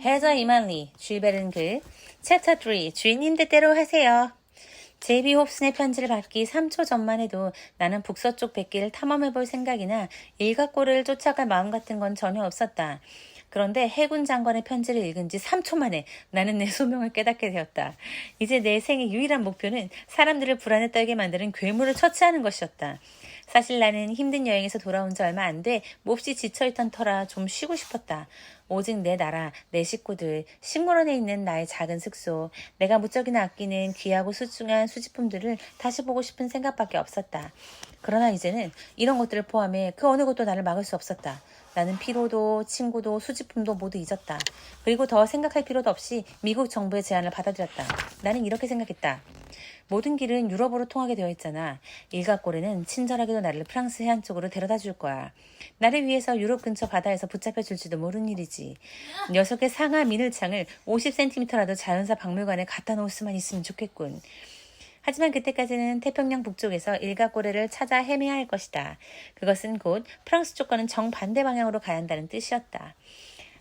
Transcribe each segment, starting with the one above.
해저 이만리, 쥐베른 글, 챕터 3, 주인님 뜻대로 하세요. 제비 홉슨의 편지를 받기 3초 전만 해도 나는 북서쪽 백기를 탐험해볼 생각이나 일각고를 쫓아갈 마음 같은 건 전혀 없었다. 그런데 해군 장관의 편지를 읽은 지 3초 만에 나는 내 소명을 깨닫게 되었다. 이제 내 생의 유일한 목표는 사람들을 불안에 떨게 만드는 괴물을 처치하는 것이었다. 사실 나는 힘든 여행에서 돌아온 지 얼마 안 돼 몹시 지쳐있던 터라 좀 쉬고 싶었다. 오직 내 나라, 내 식구들, 식물원에 있는 나의 작은 숙소, 내가 무척이나 아끼는 귀하고 소중한 수집품들을 다시 보고 싶은 생각밖에 없었다. 그러나 이제는 이런 것들을 포함해 그 어느 것도 나를 막을 수 없었다. 나는 피로도, 친구도, 수집품도 모두 잊었다. 그리고 더 생각할 필요도 없이 미국 정부의 제안을 받아들였다. 나는 이렇게 생각했다. 모든 길은 유럽으로 통하게 되어 있잖아. 일각고래는 친절하게도 나를 프랑스 해안 쪽으로 데려다 줄 거야. 나를 위해서 유럽 근처 바다에서 붙잡혀 줄지도 모르는 일이지. 녀석의 상하 미늘창을 50cm라도 자연사 박물관에 갖다 놓을 수만 있으면 좋겠군. 하지만 그때까지는 태평양 북쪽에서 일각고래를 찾아 헤매야 할 것이다. 그것은 곧 프랑스 쪽과는 정반대 방향으로 가야 한다는 뜻이었다.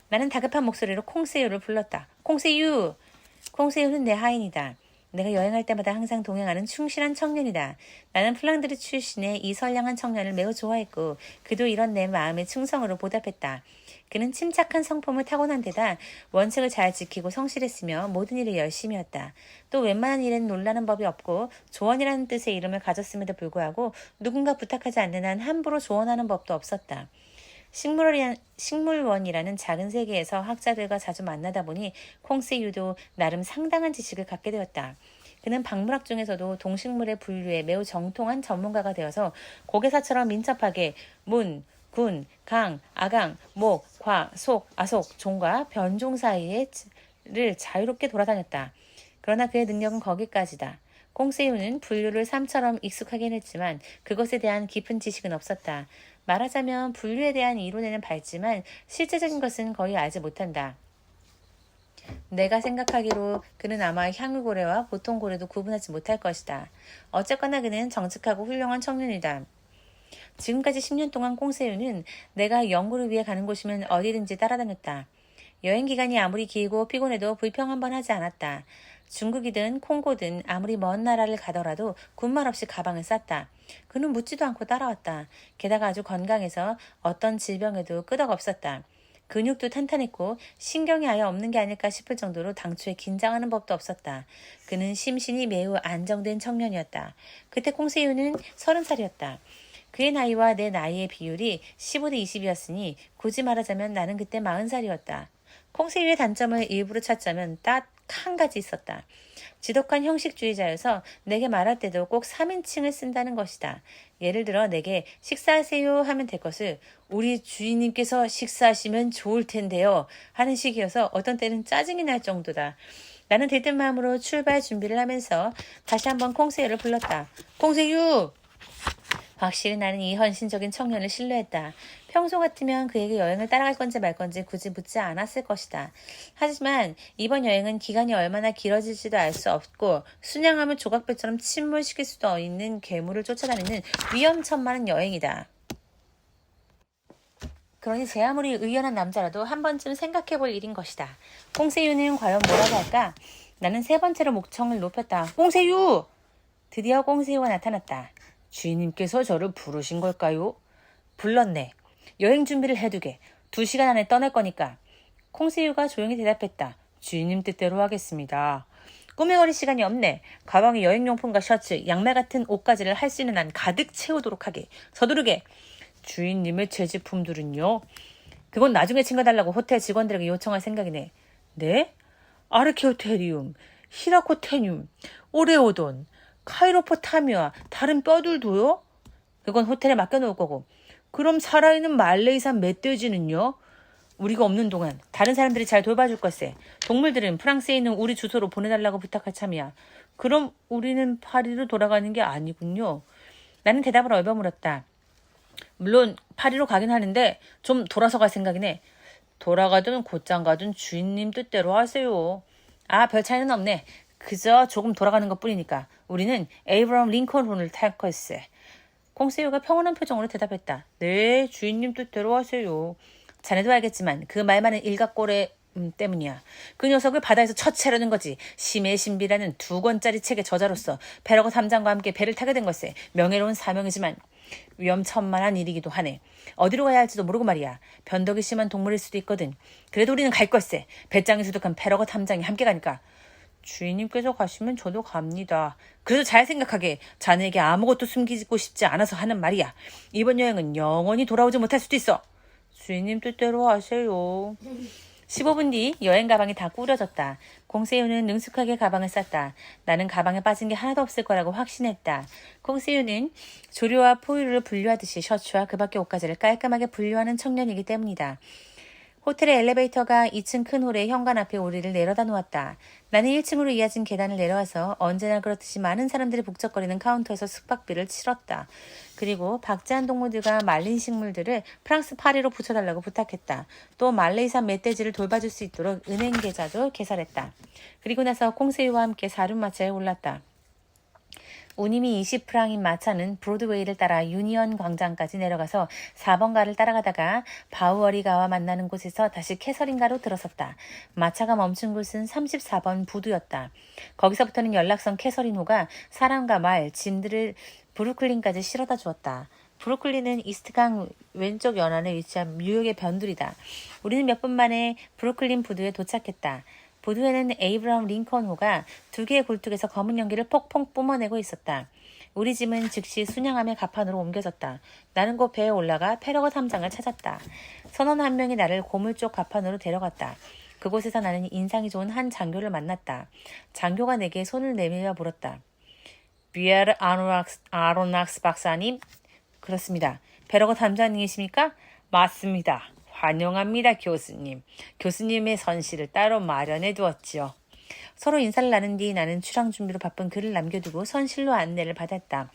나는 다급한 목소리로 콩세유를 불렀다. 콩세유! 콩세유는 내 하인이다. 내가 여행할 때마다 항상 동행하는 충실한 청년이다. 나는 플랑드르 출신의 이 선량한 청년을 매우 좋아했고 그도 이런 내 마음의 충성으로 보답했다. 그는 침착한 성품을 타고난 데다 원칙을 잘 지키고 성실했으며 모든 일을 열심히 했다. 또 웬만한 일엔 놀라는 법이 없고 조언이라는 뜻의 이름을 가졌음에도 불구하고 누군가 부탁하지 않는 한 함부로 조언하는 법도 없었다. 식물원이라는 작은 세계에서 학자들과 자주 만나다 보니 콩세유도 나름 상당한 지식을 갖게 되었다. 그는 박물학 중에서도 동식물의 분류에 매우 정통한 전문가가 되어서 고개사처럼 민첩하게 문, 군, 강, 아강, 목, 과, 속, 아속, 종과 변종 사이를 자유롭게 돌아다녔다. 그러나 그의 능력은 거기까지다. 콩세유는 분류를 삶처럼 익숙하긴 했지만 그것에 대한 깊은 지식은 없었다. 말하자면 분류에 대한 이론에는 밝지만 실제적인 것은 거의 알지 못한다. 내가 생각하기로 그는 아마 향유고래와 보통 고래도 구분하지 못할 것이다. 어쨌거나 그는 정직하고 훌륭한 청년이다. 지금까지 10년 동안 콩세유는 내가 연구를 위해 가는 곳이면 어디든지 따라다녔다. 여행 기간이 아무리 길고 피곤해도 불평 한 번 하지 않았다. 중국이든 콩고든 아무리 먼 나라를 가더라도 군말 없이 가방을 쌌다. 그는 묻지도 않고 따라왔다. 게다가 아주 건강해서 어떤 질병에도 끄덕없었다. 근육도 탄탄했고 신경이 아예 없는 게 아닐까 싶을 정도로 당초에 긴장하는 법도 없었다. 그는 심신이 매우 안정된 청년이었다. 그때 콩세유는 30살이었다. 그의 나이와 내 나이의 비율이 15대 20이었으니 굳이 말하자면 나는 그때 40살이었다. 콩세유의 단점을 일부러 찾자면 딱 한 가지 있었다. 지독한 형식주의자여서 내게 말할 때도 꼭 3인칭을 쓴다는 것이다. 예를 들어 내게 식사하세요 하면 될 것을 우리 주인님께서 식사하시면 좋을 텐데요 하는 식이어서 어떤 때는 짜증이 날 정도다. 나는 들뜬 마음으로 출발 준비를 하면서 다시 한번 콩세유를 불렀다. 콩세유! 확실히 나는 이 헌신적인 청년을 신뢰했다. 평소 같으면 그에게 여행을 따라갈 건지 말 건지 굳이 묻지 않았을 것이다. 하지만 이번 여행은 기간이 얼마나 길어질지도 알 수 없고 순양하면 조각배처럼 침몰시킬 수도 있는 괴물을 쫓아다니는 위험천만한 여행이다. 그러니 제 아무리 의연한 남자라도 한 번쯤 생각해볼 일인 것이다. 콩세유는 과연 뭐라고 할까? 나는 세 번째로 목청을 높였다. 콩세유! 드디어 콩세유가 나타났다. 주인님께서 저를 부르신 걸까요? 불렀네. 여행 준비를 해두게. 2시간 안에 떠날 거니까. 콩세유가 조용히 대답했다. 주인님 뜻대로 하겠습니다. 꾸며거릴 시간이 없네. 가방에 여행용품과 셔츠, 양말 같은 옷가지를 할 수 있는 한 가득 채우도록 하게. 서두르게. 주인님의 재질품들은요? 그건 나중에 챙겨달라고 호텔 직원들에게 요청할 생각이네. 네? 아르케오테리움, 히라코테늄, 오레오돈, 카이로포타미아, 다른 뼈들도요? 그건 호텔에 맡겨놓을 거고. 그럼 살아있는 말레이산 멧돼지는요? 우리가 없는 동안 다른 사람들이 잘 돌봐줄 것세. 동물들은 프랑스에 있는 우리 주소로 보내달라고 부탁할 참이야. 그럼 우리는 파리로 돌아가는 게 아니군요. 나는 대답을 얼버물었다. 물론 파리로 가긴 하는데 좀 돌아서 갈 생각이네. 돌아가든 곧장 가든 주인님 뜻대로 하세요. 아, 별 차이는 없네. 그저 조금 돌아가는 것뿐이니까. 우리는 에이브럼 링컨론을 탈 걸세. 콩세유가 평온한 표정으로 대답했다. 네, 주인님 뜻대로 하세요. 자네도 알겠지만 그 말 많은 때문이야. 그 녀석을 바다에서 처치하려는 거지. 심의 신비라는 2권짜리 책의 저자로서 페러거 탐장과 함께 배를 타게 된 것에 명예로운 사명이지만 위험천만한 일이기도 하네. 어디로 가야 할지도 모르고 말이야. 변덕이 심한 동물일 수도 있거든. 그래도 우리는 갈 걸세. 배짱이 수득한 페러거 탐장이 함께 가니까. 주인님께서 가시면 저도 갑니다. 그래도 잘 생각하게. 자네에게 아무것도 숨기고 싶지 않아서 하는 말이야. 이번 여행은 영원히 돌아오지 못할 수도 있어. 주인님 뜻대로 하세요. 15분 뒤 여행 가방이 다 꾸려졌다. 공세유는 능숙하게 가방을 쌌다. 나는 가방에 빠진 게 하나도 없을 거라고 확신했다. 공세유는 조류와 포유류를 분류하듯이 셔츠와 그 밖의 옷가지를 깔끔하게 분류하는 청년이기 때문이다. 호텔의 엘리베이터가 2층 큰 홀의 현관 앞에 우리를 내려다 놓았다. 나는 1층으로 이어진 계단을 내려와서 언제나 그렇듯이 많은 사람들이 북적거리는 카운터에서 숙박비를 치렀다. 그리고 박제한 동물들과 말린 식물들을 프랑스 파리로 붙여달라고 부탁했다. 또 말레이산 멧돼지를 돌봐줄 수 있도록 은행 계좌도 개설했다. 그리고 나서 콩새우와 함께 사륜마차에 올랐다. 운임이 20프랑인 마차는 브로드웨이를 따라 유니언 광장까지 내려가서 4번가를 따라가다가 바우어리가와 만나는 곳에서 다시 캐서린가로 들어섰다. 마차가 멈춘 곳은 34번 부두였다. 거기서부터는 연락선 캐서린호가 사람과 말, 짐들을 브루클린까지 실어다 주었다. 브루클린은 이스트강 왼쪽 연안에 위치한 뉴욕의 변두리다. 우리는 몇 분 만에 브루클린 부두에 도착했다. 부두에는 에이브러함 링컨호가 2개의 굴뚝에서 검은 연기를 폭폭 뿜어내고 있었다. 우리 짐은 즉시 순양함의 갑판으로 옮겨졌다. 나는 곧 배에 올라가 페러거 탐장을 찾았다. 선원 한 명이 나를 고물 쪽 갑판으로 데려갔다. 그곳에서 나는 인상이 좋은 한 장교를 만났다. 장교가 내게 손을 내밀며 물었다. 비에르 아로낙스 박사님? 그렇습니다. 페러거 탐장님이십니까? 맞습니다. 환영합니다, 교수님. 교수님의 선실을 따로 마련해 두었지요. 서로 인사를 나눈 뒤 나는 출항 준비로 바쁜 그를 남겨두고 선실로 안내를 받았다.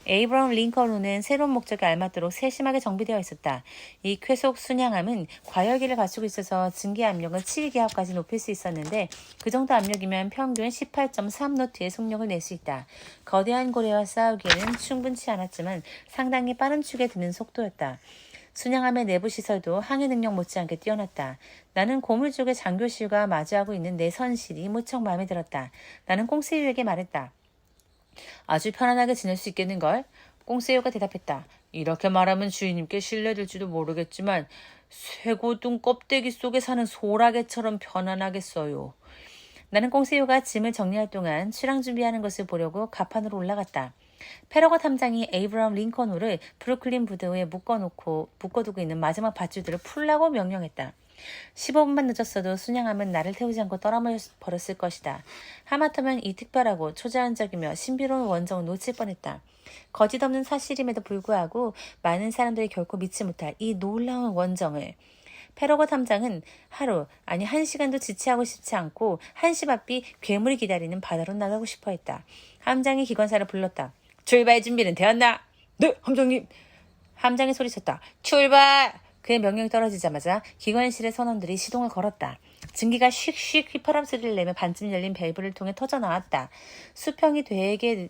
에이브럼 링컨호는 새로운 목적에 알맞도록 세심하게 정비되어 있었다. 이 쾌속 순양함은 과열기를 갖추고 있어서 증기 압력을 7기압까지 높일 수 있었는데 그 정도 압력이면 평균 18.3노트의 속력을 낼 수 있다. 거대한 고래와 싸우기에는 충분치 않았지만 상당히 빠른 축에 드는 속도였다. 순양함의 내부 시설도 항해 능력 못지않게 뛰어났다. 나는 고물 쪽의 장교실과 마주하고 있는 내 선실이 무척 마음에 들었다. 나는 꽁세유에게 말했다. 아주 편안하게 지낼 수 있겠는걸? 꽁세유가 대답했다. 이렇게 말하면 주인님께 신뢰될지도 모르겠지만 쇠고등 껍데기 속에 사는 소라게처럼 편안하겠어요. 나는 꽁세유가 짐을 정리할 동안 출항 준비하는 것을 보려고 갑판으로 올라갔다. 페러거 탐장이 에이브럼 링컨호를 브루클린 부두에 묶어두고 있는 마지막 밧줄들을 풀라고 명령했다. 15분만 늦었어도 순양함은 나를 태우지 않고 떠나버렸을 것이다. 하마터면 이 특별하고 초자연적이며 신비로운 원정을 놓칠 뻔했다. 거짓없는 사실임에도 불구하고 많은 사람들이 결코 믿지 못할 이 놀라운 원정을 페러거 탐장은 하루, 아니 1시간도 지체하고 싶지 않고 한시 앞이 괴물이 기다리는 바다로 나가고 싶어 했다. 함장이 기관사를 불렀다. 출발 준비는 되었나? 네, 함장님. 함장이 소리쳤다. 출발! 그의 명령이 떨어지자마자 기관실의 선원들이 시동을 걸었다. 증기가 슉슉 휘파람 소리를 내며 반쯤 열린 밸브를 통해 터져나왔다. 수평이 되게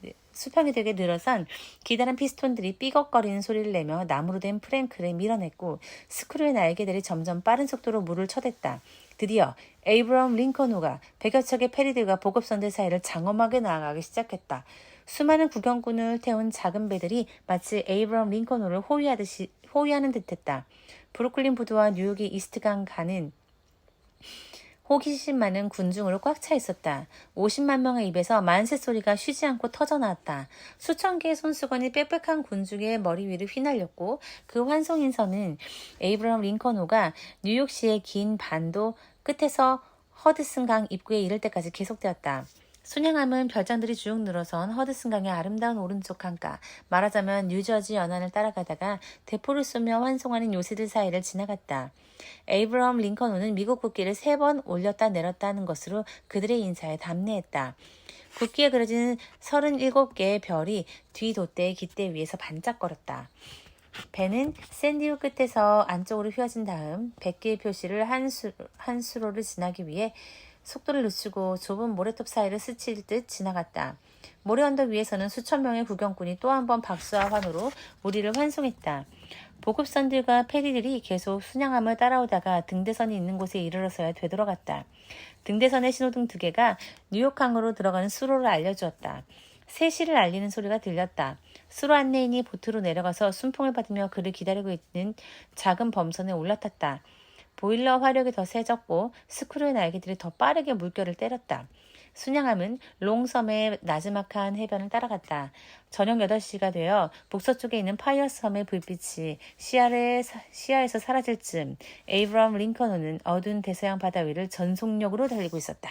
늘어선 기다란 피스톤들이 삐걱거리는 소리를 내며 나무로 된 프랭크를 밀어냈고 스크류의 날개들이 점점 빠른 속도로 물을 쳐댔다. 드디어 에이브럼 링컨호가 100여 척의 페리들과 보급선들 사이를 장엄하게 나아가기 시작했다. 수많은 구경꾼을 태운 작은 배들이 마치 에이브럼 링컨호를 호위하는 듯했다. 브루클린 부두와 뉴욕의 이스트강 가는 호기심 많은 군중으로 꽉 차 있었다. 50만 명의 입에서 만세 소리가 쉬지 않고 터져나왔다. 수천 개의 손수건이 빽빽한 군중의 머리 위를 휘날렸고 그 환송인선은 에이브럼 링컨호가 뉴욕시의 긴 반도 끝에서 허드슨강 입구에 이를 때까지 계속되었다. 순양함은 별장들이 쭉 늘어선 허드슨강의 아름다운 오른쪽 강가, 말하자면 뉴저지 연안을 따라가다가 대포를 쏘며 환송하는 요새들 사이를 지나갔다. 에이브럼 링컨호는 미국 국기를 3번 올렸다 내렸다 하는 것으로 그들의 인사에 답례했다. 국기에 그려진 37개의 별이 뒤 돛대의 깃대 위에서 반짝거렸다. 배는 샌디우 끝에서 안쪽으로 휘어진 다음 100개의 표시를 한 수로를 지나기 위해 속도를 늦추고 좁은 모래톱 사이를 스칠 듯 지나갔다. 모래 언덕 위에서는 수천 명의 구경꾼이 또 한 번 박수와 환호로 우리를 환송했다. 보급선들과 페리들이 계속 순양함을 따라오다가 등대선이 있는 곳에 이르러서야 되돌아갔다. 등대선의 신호등 2개가 뉴욕항으로 들어가는 수로를 알려주었다. 3시를 알리는 소리가 들렸다. 수로 안내인이 보트로 내려가서 순풍을 받으며 그를 기다리고 있는 작은 범선에 올라탔다. 보일러 화력이 더 세졌고 스크류의 날개들이 더 빠르게 물결을 때렸다. 순양함은 롱섬의 나지막한 해변을 따라갔다. 저녁 8시가 되어 북서쪽에 있는 파이어섬의 불빛이 시야에서 사라질 즈음 에이브럼 링컨호는 어두운 대서양 바다 위를 전속력으로 달리고 있었다.